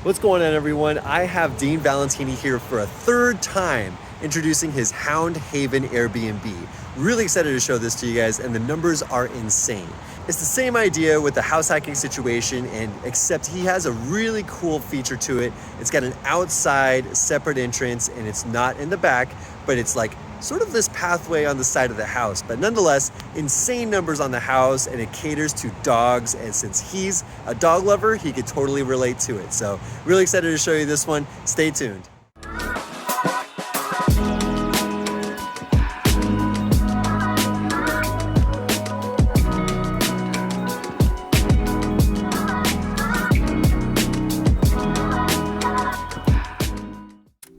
What's going on, everyone? I have Dean Valentini here for a third time introducing his Hound Haven Airbnb. Really excited to show this to you guys, and the numbers are insane. It's the same idea with the house hacking situation, and except he has a really cool feature to it. It's got an outside separate entrance, and it's not in the back, but it's like sort of this pathway on the side of the house. But nonetheless, insane numbers on the house, and it caters to dogs. And since he's a dog lover, he could totally relate to it. So really excited to show you this one. Stay tuned.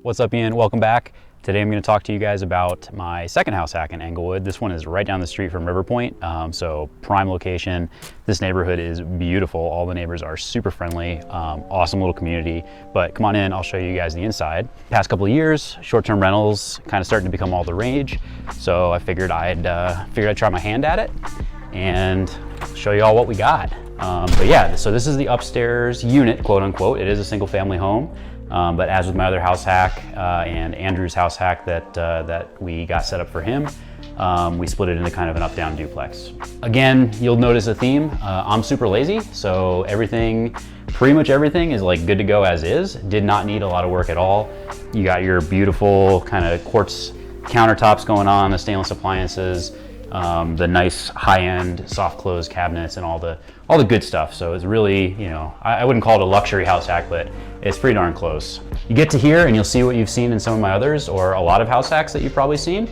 What's up, Ian? Welcome back. Today I'm going to talk to you guys about my second house hack in Englewood. This one is right down the street from River Point, so prime location. This neighborhood is beautiful. All the neighbors are super friendly, awesome little community. But come on in, I'll show you guys the inside. Past couple of years, short-term rentals kind of starting to become all the rage. So I figured I'd try my hand at it and show you all what we got. But yeah, so this is the upstairs unit, quote unquote. It is a single family home. But as with my other house hack and Andrew's house hack that we got set up for him, we split it into kind of an up-down duplex. Again, you'll notice a theme. I'm super lazy, so pretty much everything is like good to go as is. Did not need a lot of work at all. You got your beautiful kind of quartz countertops going on, the stainless appliances, the nice high-end soft close cabinets, and all the good stuff. So it's really, I wouldn't call it a luxury house hack, but it's pretty darn close. You get to here and you'll see what you've seen in some of my others, or a lot of house hacks that you've probably seen.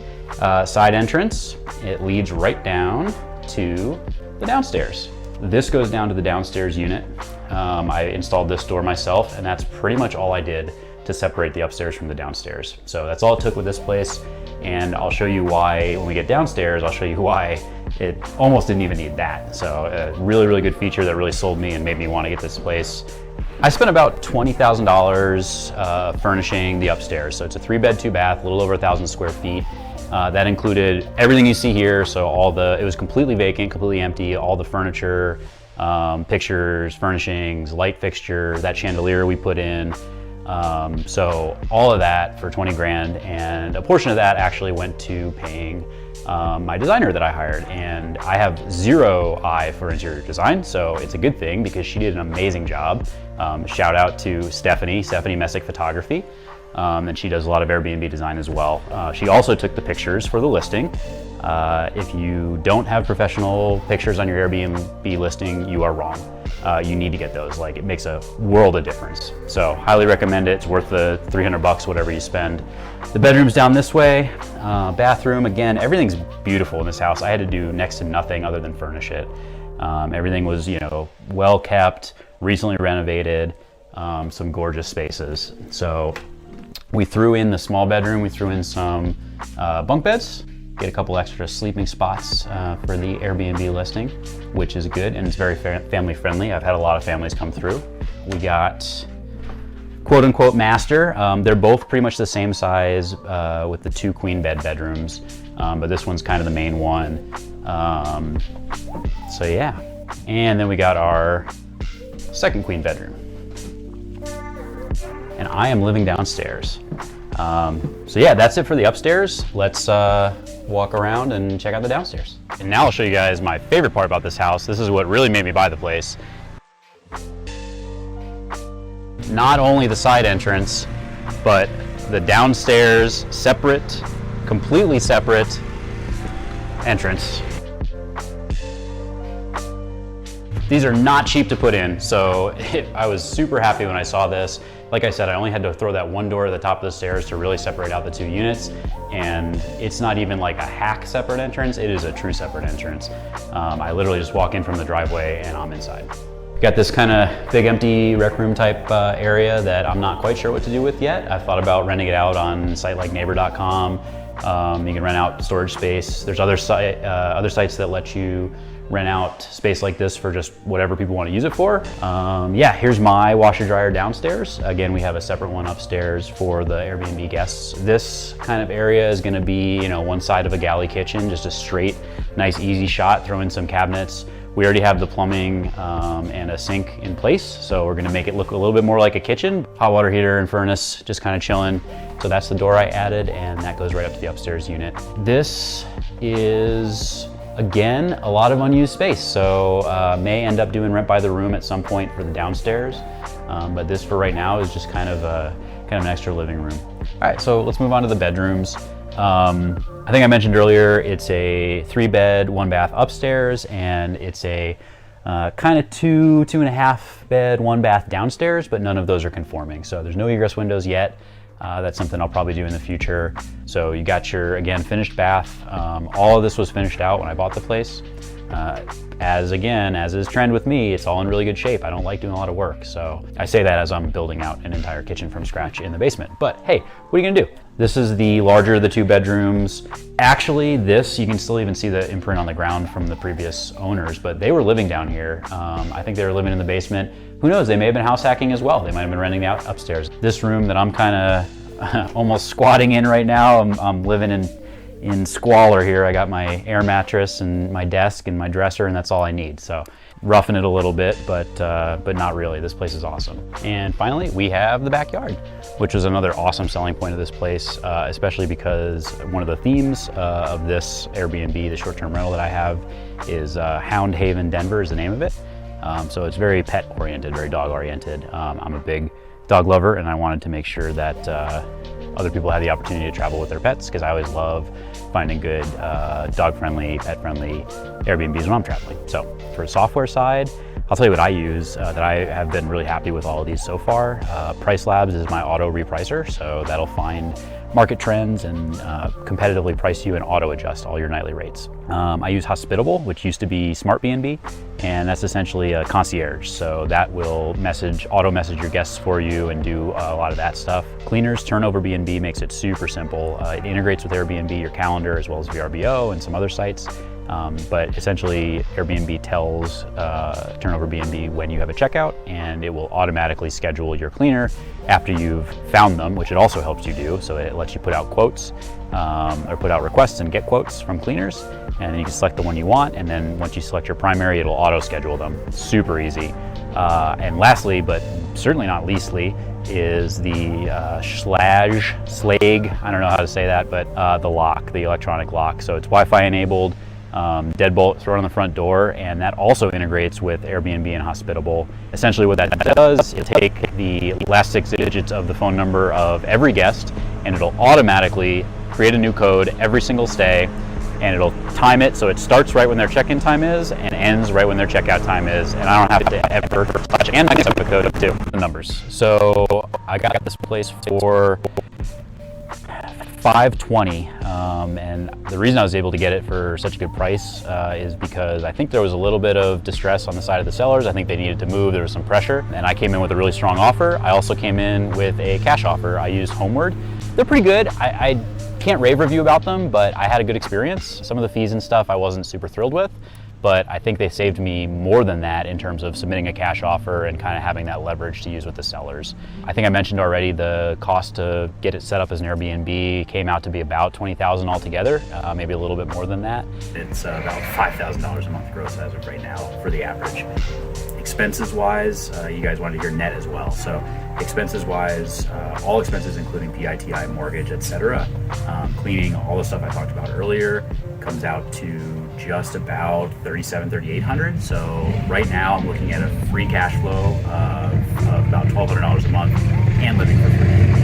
Side entrance, it leads right down to the downstairs. This goes down to the downstairs unit. I installed this door myself, and that's pretty much all I did to separate the upstairs from the downstairs. So that's all it took with this place. And I'll show you why, when we get downstairs, I'll show you why it almost didn't even need that. So a really, really good feature that really sold me and made me want to get this place. I spent about $20,000 furnishing the upstairs. So it's a 3-bed, 2-bath, a little over 1,000 square feet. That included everything you see here. So it was completely vacant, completely empty, all the furniture, pictures, furnishings, light fixture, that chandelier we put in. So all of that for 20 grand, and a portion of that actually went to paying my designer that I hired. And I have zero eye for interior design, so it's a good thing because she did an amazing job. Shout out to Stephanie Messick Photography, and she does a lot of Airbnb design as well. She also took the pictures for the listing. If you don't have professional pictures on your Airbnb listing, you are wrong. You need to get those. Like, it makes a world of difference. So highly recommend it. It's worth the 300 bucks, whatever you spend. The bedroom's down this way. Bathroom, again, everything's beautiful in this house. I had to do next to nothing other than furnish it. Everything was, well kept, recently renovated, some gorgeous spaces. So we threw in the small bedroom, we threw in some bunk beds, get a couple extra sleeping spots for the Airbnb listing, which is good, and it's very family friendly. I've had a lot of families come through. We got quote unquote master. They're both pretty much the same size with the 2 queen bed bedrooms, but this one's kind of the main one. So yeah, and then we got our second queen bedroom, and I am living downstairs. So yeah, that's it for the upstairs. Let's walk around and check out the downstairs. And now I'll show you guys my favorite part about this house. This is what really made me buy the place. Not only the side entrance, but the downstairs completely separate entrance. These are not cheap to put in, so I was super happy when I saw this. Like I said, I only had to throw that one door at the top of the stairs to really separate out the 2 units. And it's not even like a hack separate entrance, it is a true separate entrance. I literally just walk in from the driveway and I'm inside. Got this kind of big empty rec room type area that I'm not quite sure what to do with yet. I've thought about renting it out on a site like neighbor.com. You can rent out storage space. There's other sites that let you rent out space like this for just whatever people want to use it for. Yeah, here's my washer dryer downstairs. Again, we have a separate one upstairs for the Airbnb guests. This kind of area is going to be, one side of a galley kitchen, just a straight, nice, easy shot. Throw in some cabinets We already have the plumbing and a sink in place, so we're gonna make it look a little bit more like a kitchen. Hot water heater and furnace, just kind of chilling. So that's the door I added, and that goes right up to the upstairs unit. This is, again, a lot of unused space, so may end up doing rent by the room at some point for the downstairs, but this for right now is just kind of an extra living room. All right, so let's move on to the bedrooms. I think I mentioned earlier, it's a 3-bed, 1-bath upstairs, and it's a kind of 2.5 bed, 1-bath downstairs, but none of those are conforming. So there's no egress windows yet. That's something I'll probably do in the future. So you got your, again, finished bath. All of this was finished out when I bought the place. As is trend with me, it's all in really good shape. I don't like doing a lot of work. So I say that as I'm building out an entire kitchen from scratch in the basement. But hey, what are you gonna do? This is the larger of the 2 bedrooms. Actually, this, you can still even see the imprint on the ground from the previous owners, but they were living down here. I think they were living in the basement. Who knows, they may have been house hacking as well. They might have been renting out upstairs. This room that I'm kind of almost squatting in right now, I'm living in squalor here. I got my air mattress and my desk and my dresser, and that's all I need. So roughing it a little bit, but not really. This place is awesome. And finally, we have the backyard, which is another awesome selling point of this place, especially because one of the themes of this Airbnb, the short-term rental that I have, is Hound Haven, Denver is the name of it. So it's very pet-oriented, very dog-oriented. I'm a big dog lover, and I wanted to make sure that other people had the opportunity to travel with their pets, because I always love finding good dog-friendly, pet-friendly Airbnbs when I'm traveling. So for the software side, I'll tell you what I use that I have been really happy with all of these so far. Price Labs is my auto repricer, so that'll find market trends and competitively price you and auto adjust all your nightly rates. I use Hospitable, which used to be Smart B&B, and that's essentially a concierge. So that will auto message your guests for you and do a lot of that stuff. Cleaners, Turnover B&B makes it super simple. It integrates with Airbnb, your calendar, as well as VRBO and some other sites. But essentially, Airbnb tells Turnover B&B when you have a checkout, and it will automatically schedule your cleaner after you've found them, which it also helps you do. So it lets you put out quotes or put out requests and get quotes from cleaners, and then you can select the one you want. And then once you select your primary, it'll auto schedule them. Super easy. And lastly, but certainly not leastly, is the Schlage, I don't know how to say that, but the lock, the electronic lock. So it's Wi-Fi enabled. Deadbolt, throw it on the front door, and that also integrates with Airbnb and Hospitable. Essentially what that does is take the last 6 digits of the phone number of every guest, and it'll automatically create a new code every single stay, and it'll time it so it starts right when their check-in time is and ends right when their checkout time is, and I don't have to ever touch, and I get the code up too, the numbers. So I got this place for $520, and the reason I was able to get it for such a good price is because I think there was a little bit of distress on the side of the sellers. I think they needed to move, there was some pressure, and I came in with a really strong offer. I also came in with a cash offer. I used Homeward. They're pretty good. I can't rave review about them, but I had a good experience. Some of the fees and stuff I wasn't super thrilled with, but I think they saved me more than that in terms of submitting a cash offer and kind of having that leverage to use with the sellers. I think I mentioned already the cost to get it set up as an Airbnb came out to be about $20,000 altogether, maybe a little bit more than that. It's about $5,000 a month gross as of right now for the average. Expenses wise, you guys wanted to hear net as well. So expenses wise, all expenses including PITI, mortgage, etc. Cleaning, all the stuff I talked about earlier, comes out to just about $3,800. So right now I'm looking at a free cash flow of about $1,200 a month and living for free.